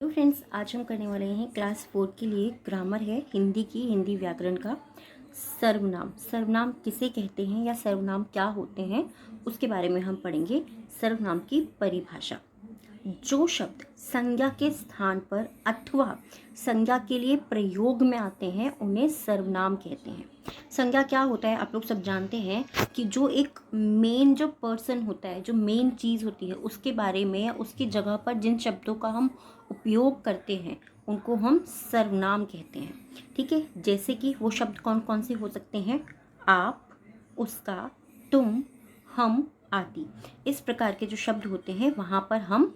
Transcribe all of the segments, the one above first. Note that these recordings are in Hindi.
तो फ्रेंड्स, आज हम करने वाले हैं क्लास 4 के लिए ग्रामर है हिंदी व्याकरण का। सर्वनाम सर्वनाम किसे कहते हैं या सर्वनाम क्या होते हैं उसके बारे में हम पढ़ेंगे। सर्वनाम की परिभाषा। जो शब्द संज्ञा के स्थान पर अथवा संज्ञा के लिए प्रयोग में आते हैं उन्हें सर्वनाम कहते हैं। संज्ञा क्या होता है आप लोग सब जानते हैं कि जो एक मेन जो पर्सन होता है, जो मेन चीज़ होती है, उसके बारे में या उसकी जगह पर जिन शब्दों का हम उपयोग करते हैं उनको हम सर्वनाम कहते हैं। ठीक है, जैसे कि वो शब्द कौन कौन से हो सकते हैं? आप, उसका, तुम, हम आदि। इस प्रकार के जो शब्द होते हैं वहाँ पर हम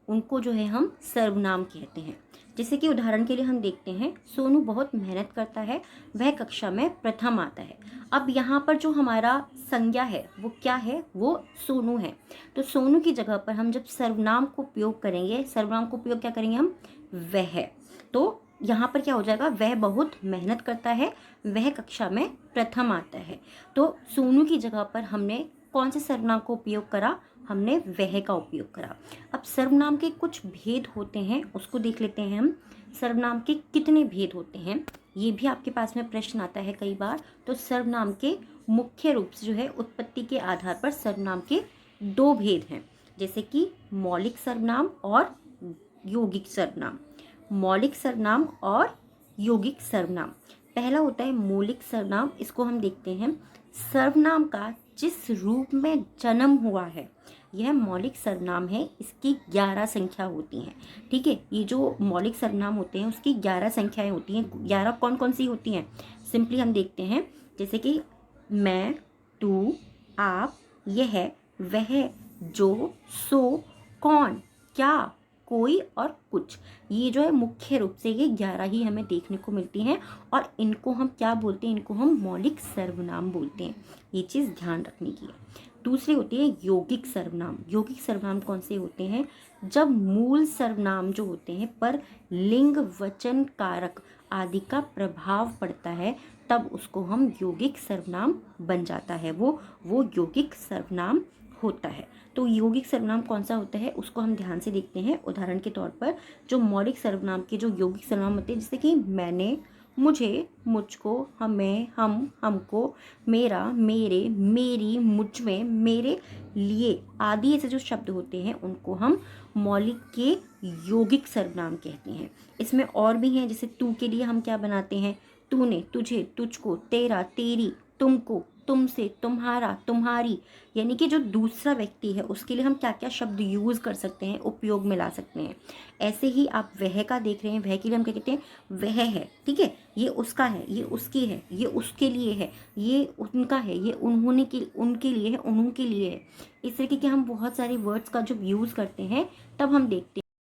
उनको जो है हम सर्वनाम कहते हैं। जैसे कि उदाहरण के लिए हम देखते हैं, सोनू बहुत मेहनत करता है, वह कक्षा में प्रथम आता है। अब यहाँ पर जो हमारा संज्ञा है वो क्या है? वो सोनू है। तो सोनू की जगह पर हम जब सर्वनाम को उपयोग करेंगे, सर्वनाम को उपयोग क्या करेंगे हम? वह। तो यहाँ पर क्या हो जाएगा? वह बहुत मेहनत करता है, वह कक्षा में प्रथम आता है। तो सोनू की जगह पर हमने कौन से सर्वनाम को उपयोग करा? हमने वह का उपयोग करा। अब सर्वनाम के कुछ भेद होते हैं, उसको देख लेते हैं हम। सर्वनाम के कितने भेद होते हैं ये भी आपके पास में प्रश्न आता है कई बार। तो सर्वनाम के मुख्य रूप से जो है उत्पत्ति के आधार पर सर्वनाम के दो भेद हैं, जैसे कि मौलिक सर्वनाम और यौगिक सर्वनाम। मौलिक सर्वनाम और यौगिक सर्वनाम। पहला होता है मौलिक सर्वनाम। इसको हम देखते हैं। सर्वनाम का जिस रूप में जन्म हुआ है यह मौलिक सर्वनाम है। इसकी 11 संख्या होती हैं। ठीक है, ये जो मौलिक सर्वनाम होते हैं उसकी 11 संख्याएं होती हैं। 11 कौन कौन सी होती हैं? सिंपली हम देखते हैं, जैसे कि मैं, तू, आप, यह, वह, जो, सो, कौन, क्या, कोई और कुछ। ये जो है मुख्य रूप से ये 11 ही हमें देखने को मिलती हैं और इनको हम क्या बोलते हैं? इनको हम मौलिक सर्वनाम बोलते हैं। ये चीज़ ध्यान रखने की है। दूसरी होती है यौगिक सर्वनाम। यौगिक सर्वनाम कौन से होते हैं? जब मूल सर्वनाम जो होते हैं पर लिंग, वचन, कारक आदि का प्रभाव पड़ता है तब उसको हम यौगिक सर्वनाम बन जाता है। वो यौगिक सर्वनाम होता है। तो यौगिक सर्वनाम कौन सा होता है उसको हम ध्यान से देखते हैं। उदाहरण के तौर पर जो मौलिक सर्वनाम के जो यौगिक सर्वनाम होते हैं, जैसे कि मैंने, मुझे, मुझको, हमें, हम, हमको, मेरा, मेरे, मेरी, मुझ में, मेरे लिए आदि ऐसे जो शब्द होते हैं उनको हम मौलिक के यौगिक सर्वनाम कहते हैं। इसमें और भी हैं, जैसे तू के लिए हम क्या बनाते हैं? तूने, तुझे, तुझको, तेरा, तेरी, तुमको, तुमसे, तुम्हारा, तुम्हारी। यानी कि जो दूसरा व्यक्ति है उसके लिए हम क्या क्या शब्द यूज़ कर सकते हैं, उपयोग में ला सकते हैं। ऐसे ही आप वह का देख रहे हैं, वह के लिए हम क्या कहते हैं? वह है। ठीक है, ये उसका है, ये उसकी है, ये उसके लिए है, ये उनका है, ये उन्होंने के उनके लिए है, उन्हों के लिए है। इस तरीके के हम बहुत सारे वर्ड्स का जब यूज़ करते हैं तब हम देखते हैं